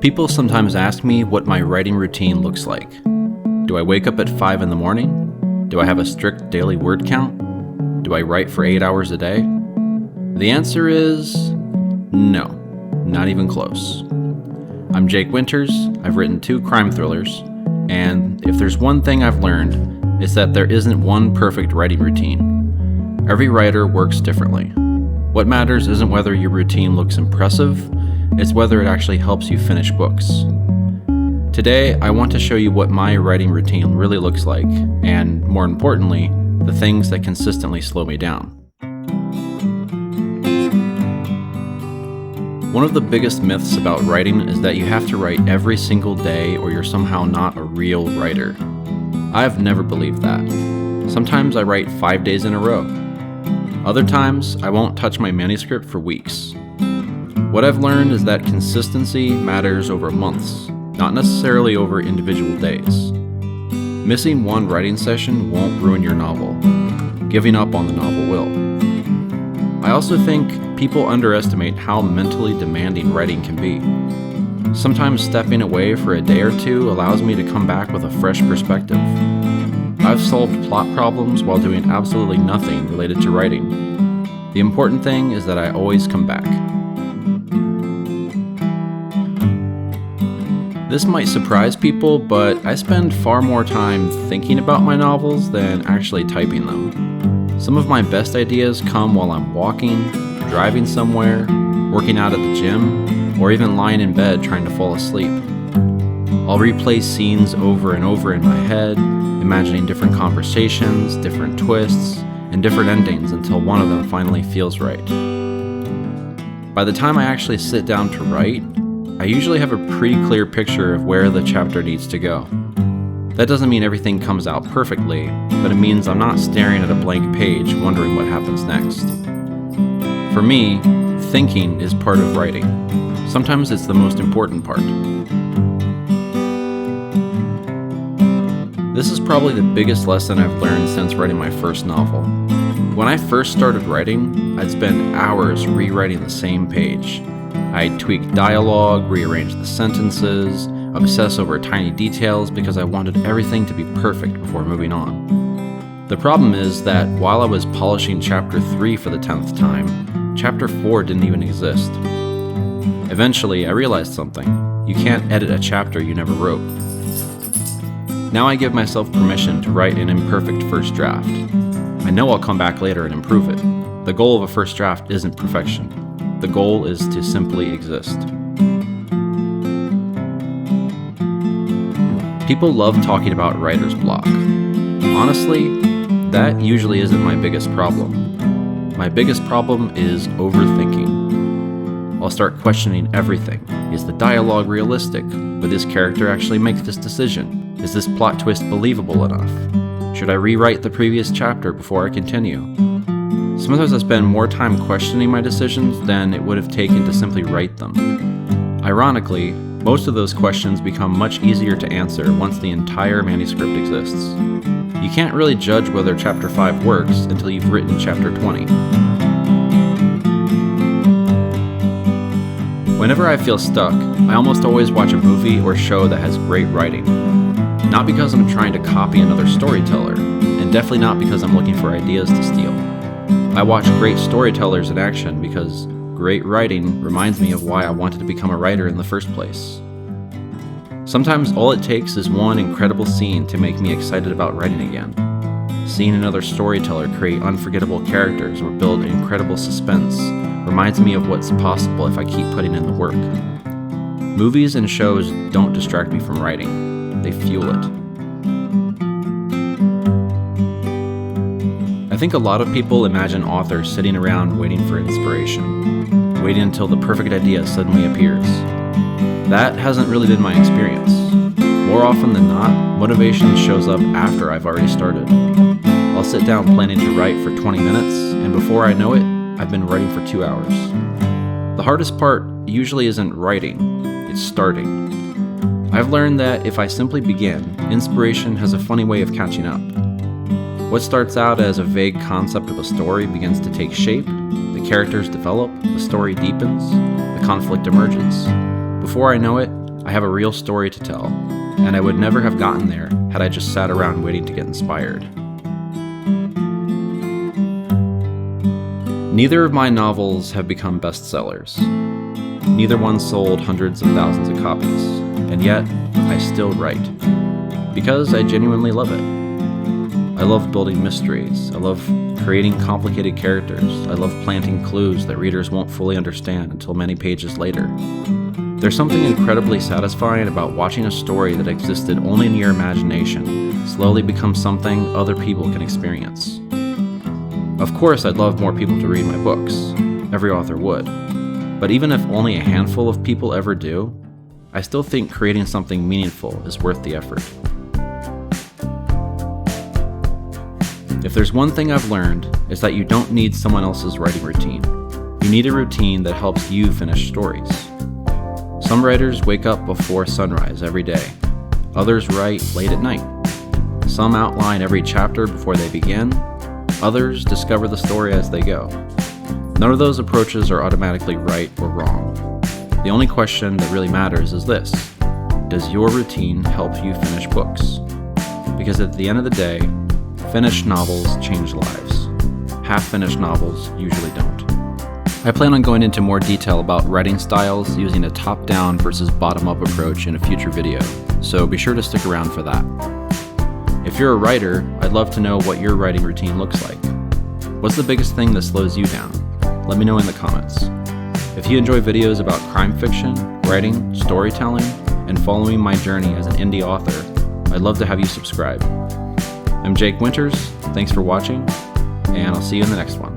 People sometimes ask me what my writing routine looks like. Do I wake up at 5 in the morning? Do I have a strict daily word count? Do I write for 8 hours a day? The answer is no, not even close. I'm Jake Winters, I've written 2 crime thrillers, and if there's one thing I've learned, it's that there isn't one perfect writing routine. Every writer works differently. What matters isn't whether your routine looks impressive, it's whether it actually helps you finish books. Today, I want to show you what my writing routine really looks like, and more importantly, the things that consistently slow me down. One of the biggest myths about writing is that you have to write every single day or you're somehow not a real writer. I've never believed that. Sometimes I write 5 days in a row. Other times, I won't touch my manuscript for weeks. What I've learned is that consistency matters over months, not necessarily over individual days. Missing one writing session won't ruin your novel. Giving up on the novel will. I also think people underestimate how mentally demanding writing can be. Sometimes stepping away for a day or two allows me to come back with a fresh perspective. I've solved plot problems while doing absolutely nothing related to writing. The important thing is that I always come back. This might surprise people, but I spend far more time thinking about my novels than actually typing them. Some of my best ideas come while I'm walking, driving somewhere, working out at the gym, or even lying in bed trying to fall asleep. I'll replay scenes over and over in my head, imagining different conversations, different twists, and different endings until one of them finally feels right. By the time I actually sit down to write, I usually have a pretty clear picture of where the chapter needs to go. That doesn't mean everything comes out perfectly, but it means I'm not staring at a blank page wondering what happens next. For me, thinking is part of writing. Sometimes it's the most important part. This is probably the biggest lesson I've learned since writing my first novel. When I first started writing, I'd spend hours rewriting the same page. I'd tweak dialogue, rearrange the sentences, obsess over tiny details because I wanted everything to be perfect before moving on. The problem is that while I was polishing chapter 3 for the 10th time, chapter 4 didn't even exist. Eventually, I realized something. You can't edit a chapter you never wrote. Now I give myself permission to write an imperfect first draft. I know I'll come back later and improve it. The goal of a first draft isn't perfection. The goal is to simply exist. People love talking about writer's block. Honestly, that usually isn't my biggest problem. My biggest problem is overthinking. I'll start questioning everything. Is the dialogue realistic? Would this character actually make this decision? Is this plot twist believable enough? Should I rewrite the previous chapter before I continue? Sometimes I spend more time questioning my decisions than it would have taken to simply write them. Ironically, most of those questions become much easier to answer once the entire manuscript exists. You can't really judge whether chapter 5 works until you've written chapter 20. Whenever I feel stuck, I almost always watch a movie or show that has great writing. Not because I'm trying to copy another storyteller, and definitely not because I'm looking for ideas to steal. I watch great storytellers in action because great writing reminds me of why I wanted to become a writer in the first place. Sometimes all it takes is one incredible scene to make me excited about writing again. Seeing another storyteller create unforgettable characters or build incredible suspense reminds me of what's possible if I keep putting in the work. Movies and shows don't distract me from writing, they fuel it. I think a lot of people imagine authors sitting around waiting for inspiration, waiting until the perfect idea suddenly appears. That hasn't really been my experience. More often than not, motivation shows up after I've already started. I'll sit down planning to write for 20 minutes, and before I know it, I've been writing for 2 hours. The hardest part usually isn't writing, it's starting. I've learned that if I simply begin, inspiration has a funny way of catching up. What starts out as a vague concept of a story begins to take shape, the characters develop, the story deepens, the conflict emerges. Before I know it, I have a real story to tell, and I would never have gotten there had I just sat around waiting to get inspired. Neither of my novels have become bestsellers. Neither one sold hundreds of thousands of copies, and yet I still write, because I genuinely love it. I love building mysteries. I love creating complicated characters. I love planting clues that readers won't fully understand until many pages later. There's something incredibly satisfying about watching a story that existed only in your imagination slowly become something other people can experience. Of course, I'd love more people to read my books. Every author would. But even if only a handful of people ever do, I still think creating something meaningful is worth the effort. If there's one thing I've learned, it's that you don't need someone else's writing routine. You need a routine that helps you finish stories. Some writers wake up before sunrise every day. Others write late at night. Some outline every chapter before they begin. Others discover the story as they go. None of those approaches are automatically right or wrong. The only question that really matters is this: does your routine help you finish books? Because at the end of the day, finished novels change lives. Half-finished novels usually don't. I plan on going into more detail about writing styles using a top-down versus bottom-up approach in a future video, so be sure to stick around for that. If you're a writer, I'd love to know what your writing routine looks like. What's the biggest thing that slows you down? Let me know in the comments. If you enjoy videos about crime fiction, writing, storytelling, and following my journey as an indie author, I'd love to have you subscribe. I'm Jake Winters, thanks for watching, and I'll see you in the next one.